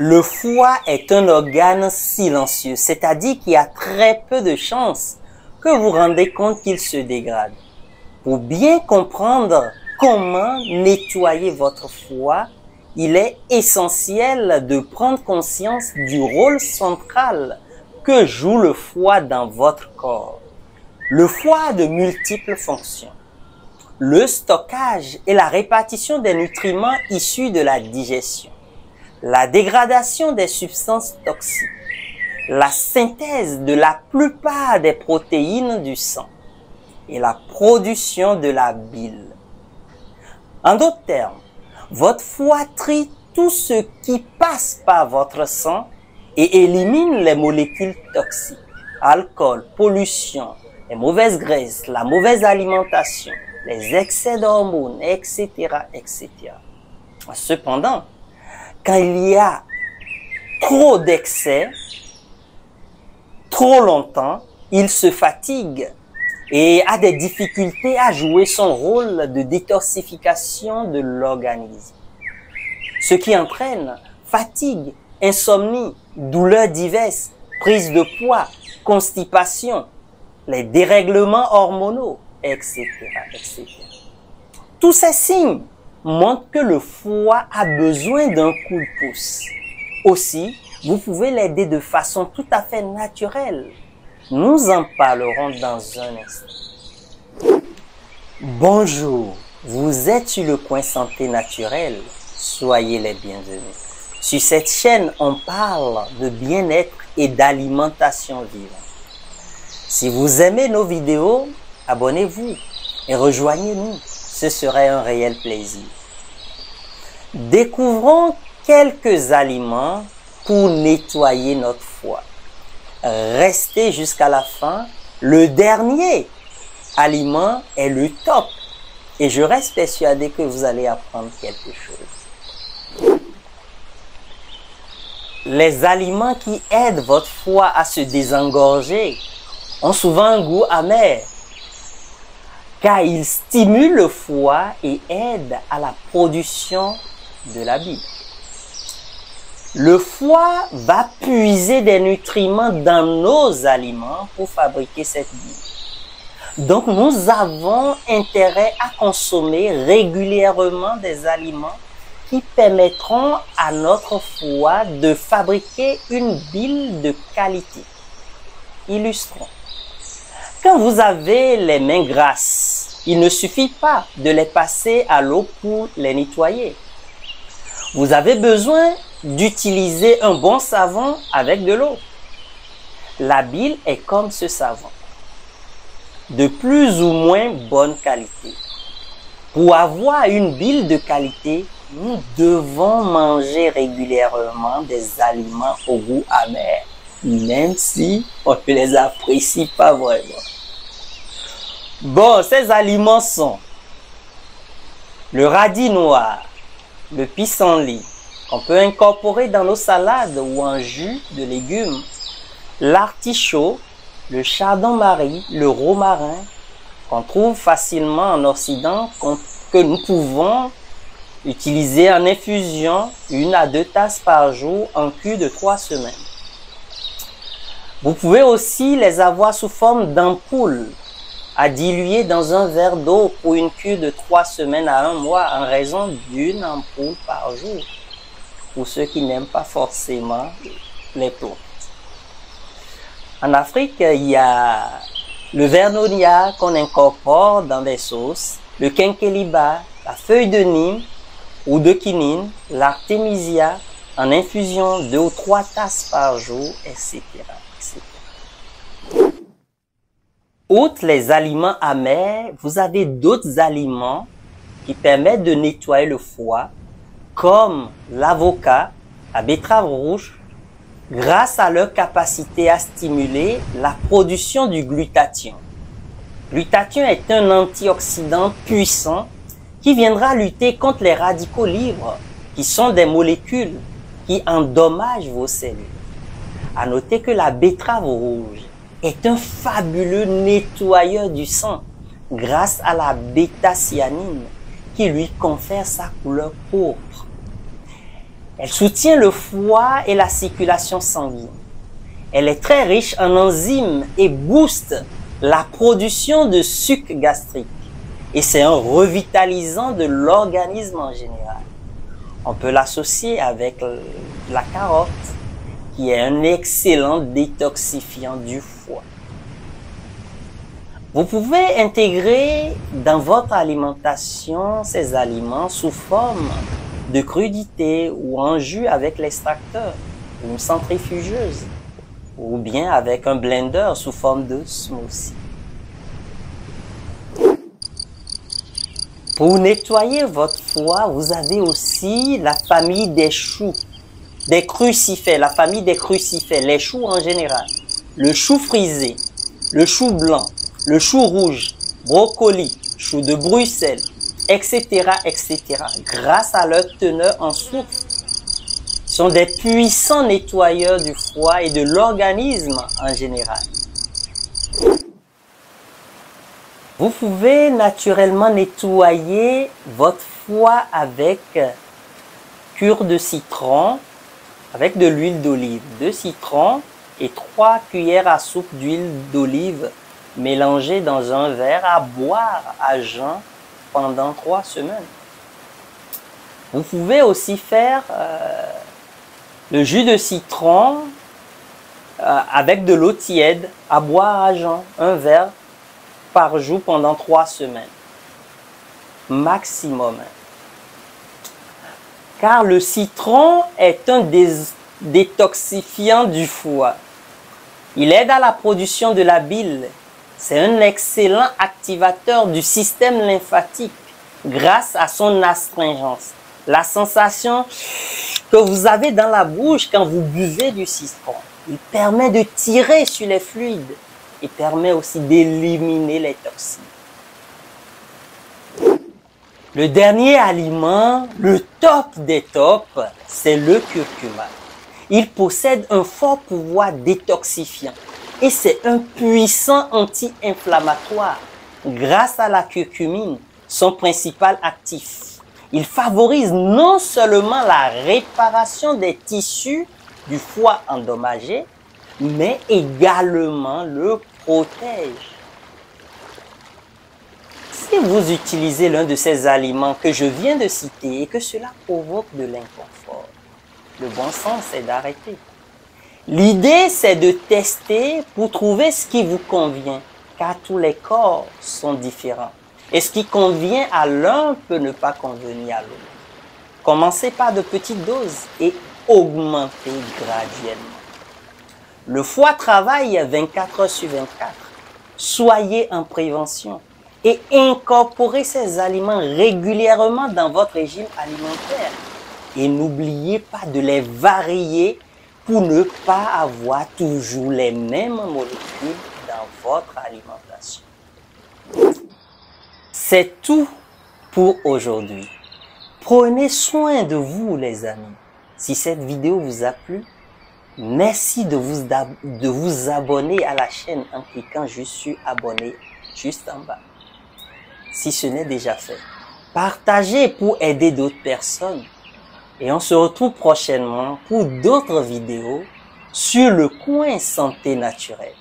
Le foie est un organe silencieux, c'est-à-dire qu'il y a très peu de chances que vous vous rendez compte qu'il se dégrade. Pour bien comprendre comment nettoyer votre foie, il est essentiel de prendre conscience du rôle central que joue le foie dans votre corps. Le foie a de multiples fonctions. Le stockage et la répartition des nutriments issus de la digestion, la dégradation des substances toxiques, la synthèse de la plupart des protéines du sang et la production de la bile. En d'autres termes, votre foie trie tout ce qui passe par votre sang et élimine les molécules toxiques, alcool, pollution, les mauvaises graisses, la mauvaise alimentation, les excès d'hormones, etc., etc. Cependant, quand il y a trop d'excès, trop longtemps, il se fatigue et a des difficultés à jouer son rôle de détoxification de l'organisme. Ce qui entraîne fatigue, insomnie, douleurs diverses, prise de poids, constipation, les dérèglements hormonaux, etc., etc. Tous ces signes montrent que le foie a besoin d'un coup de pouce. Aussi, vous pouvez l'aider de façon tout à fait naturelle. Nous en parlerons dans un instant. Bonjour, vous êtes sur le coin santé naturelle. Soyez les bienvenus. Sur cette chaîne, on parle de bien-être et d'alimentation vivante. Si vous aimez nos vidéos, abonnez-vous et rejoignez-nous. Ce serait un réel plaisir. Découvrons quelques aliments pour nettoyer notre foie. Restez jusqu'à la fin. Le dernier aliment est le top. Et je reste persuadé que vous allez apprendre quelque chose. Les aliments qui aident votre foie à se désengorger ont souvent un goût amer, car ils stimulent le foie et aident à la production de la bile. Le foie va puiser des nutriments dans nos aliments pour fabriquer cette bile. Donc nous avons intérêt à consommer régulièrement des aliments qui permettront à notre foie de fabriquer une bile de qualité. Illustrons. Quand vous avez les mains grasses, il ne suffit pas de les passer à l'eau pour les nettoyer. Vous avez besoin d'utiliser un bon savon avec de l'eau. La bile est comme ce savon, de plus ou moins bonne qualité. Pour avoir une bile de qualité, nous devons manger régulièrement des aliments au goût amer, même si on ne les apprécie pas vraiment. Bon, ces aliments sont le radis noir, le pissenlit, qu'on peut incorporer dans nos salades ou en jus de légumes, l'artichaut, le chardon-marie, le romarin, qu'on trouve facilement en Occident, que nous pouvons utiliser en infusion 1 à 2 tasses par jour en cure de 3 semaines. Vous pouvez aussi les avoir sous forme d'ampoules à diluer dans un verre d'eau pour une cure de 3 semaines à 1 mois en raison d'1 ampoule par jour, pour ceux qui n'aiment pas forcément les plantes. En Afrique, il y a le vernonia qu'on incorpore dans des sauces, le quinqueliba, la feuille de nîmes ou de quinine, l'artémisia en infusion 2 ou 3 tasses par jour, etc., etc. Outre les aliments amers, vous avez d'autres aliments qui permettent de nettoyer le foie, comme l'avocat, la betterave rouge, grâce à leur capacité à stimuler la production du glutathion. Glutathion est un antioxydant puissant qui viendra lutter contre les radicaux libres, qui sont des molécules qui endommagent vos cellules. À noter que la betterave rouge est un fabuleux nettoyeur du sang grâce à la bêta-cyanine qui lui confère sa couleur pourpre. Elle soutient le foie et la circulation sanguine. Elle est très riche en enzymes et booste la production de suc gastrique. Et c'est un revitalisant de l'organisme en général. On peut l'associer avec la carotte, qui est un excellent détoxifiant du foie. Vous pouvez intégrer dans votre alimentation ces aliments sous forme de crudité ou en jus avec l'extracteur ou une centrifugeuse ou bien avec un blender sous forme de smoothie. Pour nettoyer votre foie, vous avez aussi la famille des choux, des crucifères, la famille des crucifères, les choux en général, le chou frisé, le chou blanc, le chou rouge, brocoli, chou de Bruxelles, etc., etc. Grâce à leur teneur en soufre, sont des puissants nettoyeurs du foie et de l'organisme en général. Vous pouvez naturellement nettoyer votre foie avec cure de citron, avec de l'huile d'olive, 2 citrons et 3 cuillères à soupe d'huile d'olive mélangées dans un verre à boire à jeun pendant 3 semaines. Vous pouvez aussi faire le jus de citron avec de l'eau tiède à boire à jeun, un verre par jour pendant 3 semaines. Maximum. Car le citron est un détoxifiant du foie. Il aide à la production de la bile. C'est un excellent activateur du système lymphatique grâce à son astringence. La sensation que vous avez dans la bouche quand vous buvez du citron. Il permet de tirer sur les fluides. Il permet aussi d'éliminer les toxines. Le dernier aliment, le top des tops, c'est le curcuma. Il possède un fort pouvoir détoxifiant et c'est un puissant anti-inflammatoire. Grâce à la curcumine, son principal actif, il favorise non seulement la réparation des tissus du foie endommagé, mais également le protège. Si vous utilisez l'un de ces aliments que je viens de citer et que cela provoque de l'inconfort, le bon sens est d'arrêter. L'idée, c'est de tester pour trouver ce qui vous convient, car tous les corps sont différents. Et ce qui convient à l'un peut ne pas convenir à l'autre. Commencez par de petites doses et augmentez graduellement. Le foie travaille 24 heures sur 24. Soyez en prévention et incorporez ces aliments régulièrement dans votre régime alimentaire. Et n'oubliez pas de les varier pour ne pas avoir toujours les mêmes molécules dans votre alimentation. C'est tout pour aujourd'hui. Prenez soin de vous, les amis. Si cette vidéo vous a plu, merci de vous abonner à la chaîne en cliquant juste sur abonner juste en bas. Si ce n'est déjà fait, partagez pour aider d'autres personnes. Et on se retrouve prochainement pour d'autres vidéos sur le coin santé naturelle.